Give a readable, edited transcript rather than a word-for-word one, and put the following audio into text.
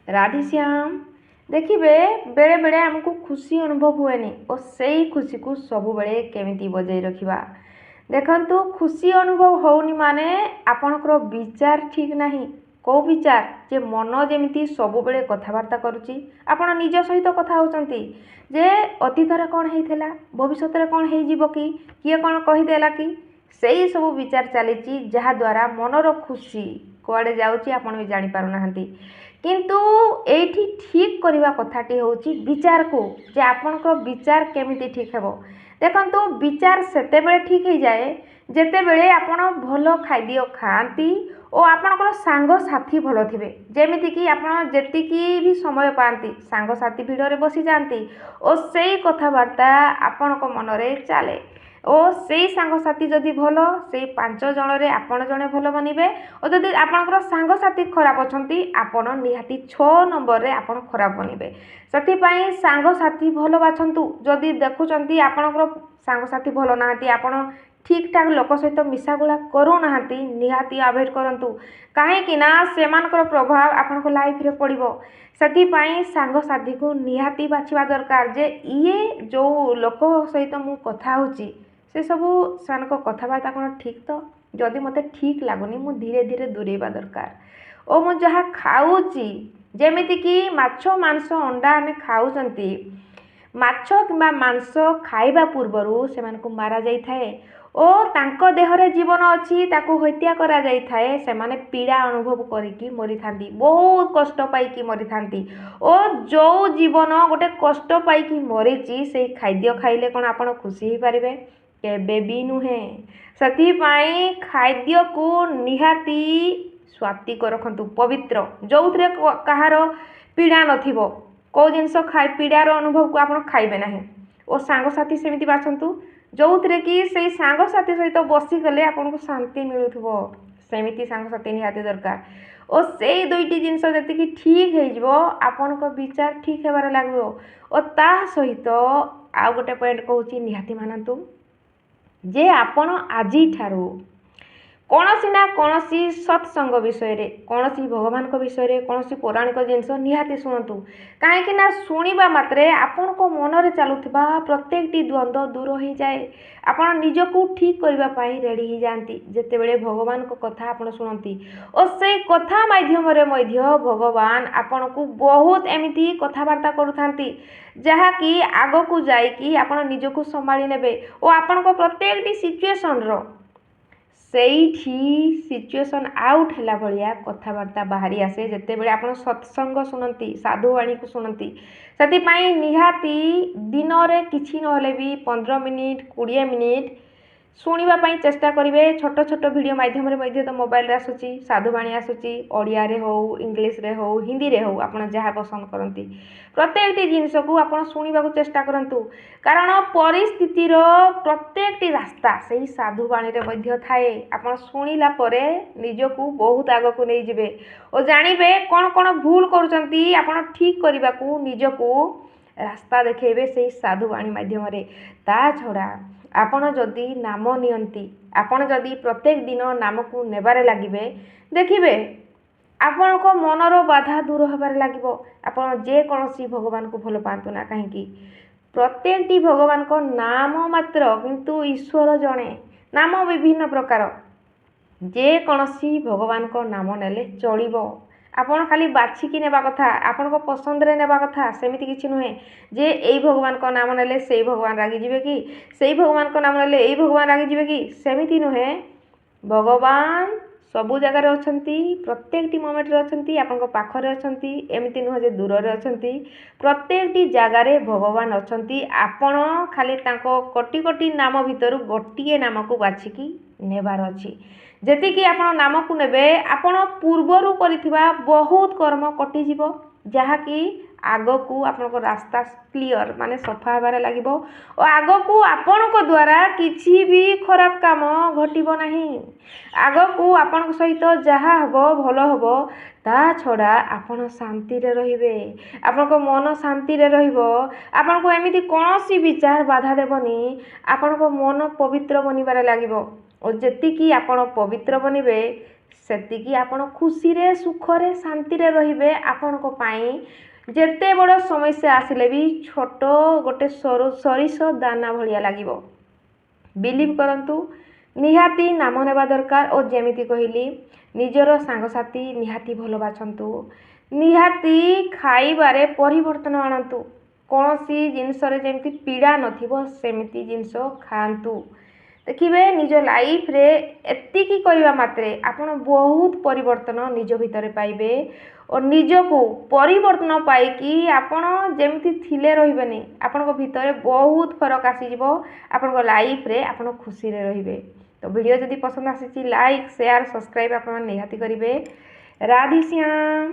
राधेश्याम देखिए बेले बेले आमको खुशी अनुभव हुएनि और से खुशी को सब बेले केमिति बजाई रखा देखु खुशी अनुभव होनी माने आपणकर विचार ठीक नहीं कौ विचार जे मन जमी सब बेले कथबार्ता करुच्ची आपण निज सहित कथा होचंती जे अतीत कौन होता भविष्य में कौन हो किए कौन कहीदेला कि से सब विचार चली जहाद्वारा मनर खुशी कुआड़े जाऊँगी आपण भी जापारूना किंतु एठी ठीक करवा कथाटी होची विचार को जे आपणकर विचार केमिति ठीक हेबो देखंतु विचार सेते बेले ठीक हो जाए जेते बेले आपण भल खाद्य खाती और आपणकर सांग साथी भल थिबे जेमिति कि आपण जेतिकी भी समय पाती सांग साथी भिड़े बसी जाती और से कथबार्ता आपणक मनरे चले और से सांगसाथी जदि भल से 5 जन आपण जड़े भल बनबे और जदि आपणकर सांगसाथी खराब अच्छा आपण निहाती 6 नंबर रे आपण खराब बनबे से सांगसाथी भल बाछंतु जदि देखुंत आपणकर सांगसाथी भल नाहांती आपण ठीक ठाक लोक सहित मिसागुला करूना निहाती अवॉइड करंतु कहीं सेमानकर प्रभाव आपण लाइफ रे पड़िबो से सांगसाथी को निहाती बाछिबा दरकार जे ये जो लोक सहित मु कथा होची से सबू से कथबार्ता कौन ठीक तो जदि मत ठीक लगुनि मु धीरे धीरे दूरेबा दरकार और मु जहाँ खाऊची जेमिति कि माछ मांस अंडा आम खाऊचंती माछ किंबा मांस खाइबा पूर्वरु से मारा जाई थाए और तांको देहरे जीवन अच्छी ताकू हत्या करा जाई थाए से माने पीड़ा अनुभव करिकी मरी थांती बहुत कष्ट पाइकी मरी थांती और जो जीवन गोटे कष्ट पाइकी मरीची से खाद्य खाइले कौन आपण खुशी हो पारे केबे भी नुहे से खाद्य को निहाती स्वात्विक रखंतु पवित्र जो थे कहार पीड़ा नथिबो कौ जिनस खाई पीड़ार अनुभव को आप खाइबे ना और सांगसाथी सेमती बाछंतु जो थे कि से सांगसाथी सहित बसीगले आपको शांति मिलुथबो सेमती सांगसाथी निहाती दरकार और से दुईटी जिनस जी ठीक हो आपण विचार ठीक होबार लगे और ता सहित आउ गोटे पॉइंट कहूँ निहाती मानतु जे आपण आज ठारू कौन ना कौन सत्संग विषय रे कौन भगवान विषय कौन पौराणिक जिनस निहाती शुणु कहीं शुणा मात्रे आपण को मनरे चलुवा प्रत्येक द्वंद्व दूर हो जाए आपण निजको ठीक करने रेडी हो जाती जिते बड़े भगवान को कथा आपण शुणती और से कथा माध्यम भगवान आपण को बहुत एमती कथबार्ता करूँ जहाँकि आग को जाकि आपण निजको संभाली नेबे और आपण को प्रत्येक सिचुएशन रो सिचुएशन आउट है भाया कथबार्ता बाहरी आसे जिते बड़े आप सत्संग शुणती साधुवाणी को शुणती से निहाती दिन में किसी ना भी 15 मिनिट 20 मिनिट शुणापी चेष्टा करेंगे छोट छोट वीडियो माध्यम तो मोबाइल आसूची साधुवाणी आसूची ओडिया रे हो इंग्लिश रे हो हिंदी रे हो आप जहाँ पसंद करती प्रत्येक जिनस को आप शुणा चेष्टा करूँ कारण परिस्थितिर प्रत्येक रास्ता से ही साधुवाणी थाए आप शुणिला निजको बहुत आग को नहीं जाए और जानवे कौन कौन भूल कर ठीक करने को निजको रास्ता देखेबे से साधुवाणी माध्यम ता छड़ा आपण जदि नाम नियंती आपण जदि प्रत्येक दिन नाम को नेबारे लागिबे देखिबे आपण को मनर बाधा दूर होबार लागिबो आपण जे कौनसी भगवान को भल पातु ना कहीं प्रत्येक भगवान को नाम मात्र किंतु ईश्वर जड़े नाम विभिन्न प्रकार जे कौनसी भगवान को नाम नेले चलिबो आपण खाली बाछिकी नेबा कथा आपण को पसंद रे नेबा कथा सेमिति किछि नुहे जे एई भगवान को नाम नेले सेई भगवान रागी जिवे कि सेई भगवान को नाम नेले एई भगवान रागी जिवे कि सेमिति नुहे भगवान सबु जगार अछंती प्रत्येक मोमेंट रे अछंती आपण को पाखरे अछंती एमिति नुहे जे दूर रे अछंती प्रत्येक जगार भगवान अछंती आपण खाली तांको कोटी कोटी नाम भितरु गोटिए नाम को बाछिकी नेबार अछि जेतिकी आपण नाम को नेबे आपण पूर्वरु करिथिबा बहुत कर्म कटिजिवो जहाँकि आग को आपण को रास्ता क्लियर माने सफा होबार लागिबो और आग को आपण को द्वारा किछि भी खराब काम घटिबो नहीं आग को आपण सहित जहाँ हबो भलो हबो ता छड़ा आपण शांति रे रहिबे आपण को मन शांति रे रहिबो आपण को एमिति कोनोसी विचार बाधा देबनी आपण को मन पवित्र बनिबार लागिबो और जेतिकी आपण पवित्र बनिबे ସେତିକି ଆପଣ ଖୁସିରେ ସୁଖରେ ଶାନ୍ତିରେ ରହିବେ। ଆପଣଙ୍କ ପାଇଁ ଯେତେ ବଡ଼ ସମସ୍ୟା ଆସିଲେ ବି ଛୋଟ ଗୋଟେ ସୋରିଷ ଦାନା ଭଳିଆ ଲାଗିବ। ବିଲିଭ୍ କରନ୍ତୁ, ନିହାତି ନାମ ନେବା ଦରକାର। ଓ ଯେମିତି କହିଲି, ନିଜର ସାଙ୍ଗସାଥି ନିହାତି ଭଲ ବାଛନ୍ତୁ। ନିହାତି ଖାଇବାରେ ପରିବର୍ତ୍ତନ ଆଣନ୍ତୁ। କୌଣସି ଜିନିଷରେ ଯେମିତି ପୀଡ଼ା ନଥିବ ସେମିତି ଜିନିଷ ଖାଆନ୍ତୁ। ଦେଖିବେ ନିଜ ଲାଇଫ୍ରେ ଏତିକି କରିବା ମାତ୍ରେ ଆପଣ ବହୁତ ପରିବର୍ତ୍ତନ ନିଜ ଭିତରେ ପାଇବେ। ଓ ନିଜକୁ ପରିବର୍ତ୍ତନ ପାଇକି ଆପଣ ଯେମିତି ଥିଲେ ରହିବେନି, ଆପଣଙ୍କ ଭିତରେ ବହୁତ ଫରକ ଆସିଯିବ। ଆପଣଙ୍କ ଲାଇଫ୍ରେ ଆପଣ ଖୁସିରେ ରହିବେ। ତ ଭିଡ଼ିଓ ଯଦି ପସନ୍ଦ ଆସିଛି, ଲାଇକ୍ ସେୟାର ସବସ୍କ୍ରାଇବ୍ ଆପଣ ନିହାତି କରିବେ। ରାଧେ ଶ୍ୟାମ।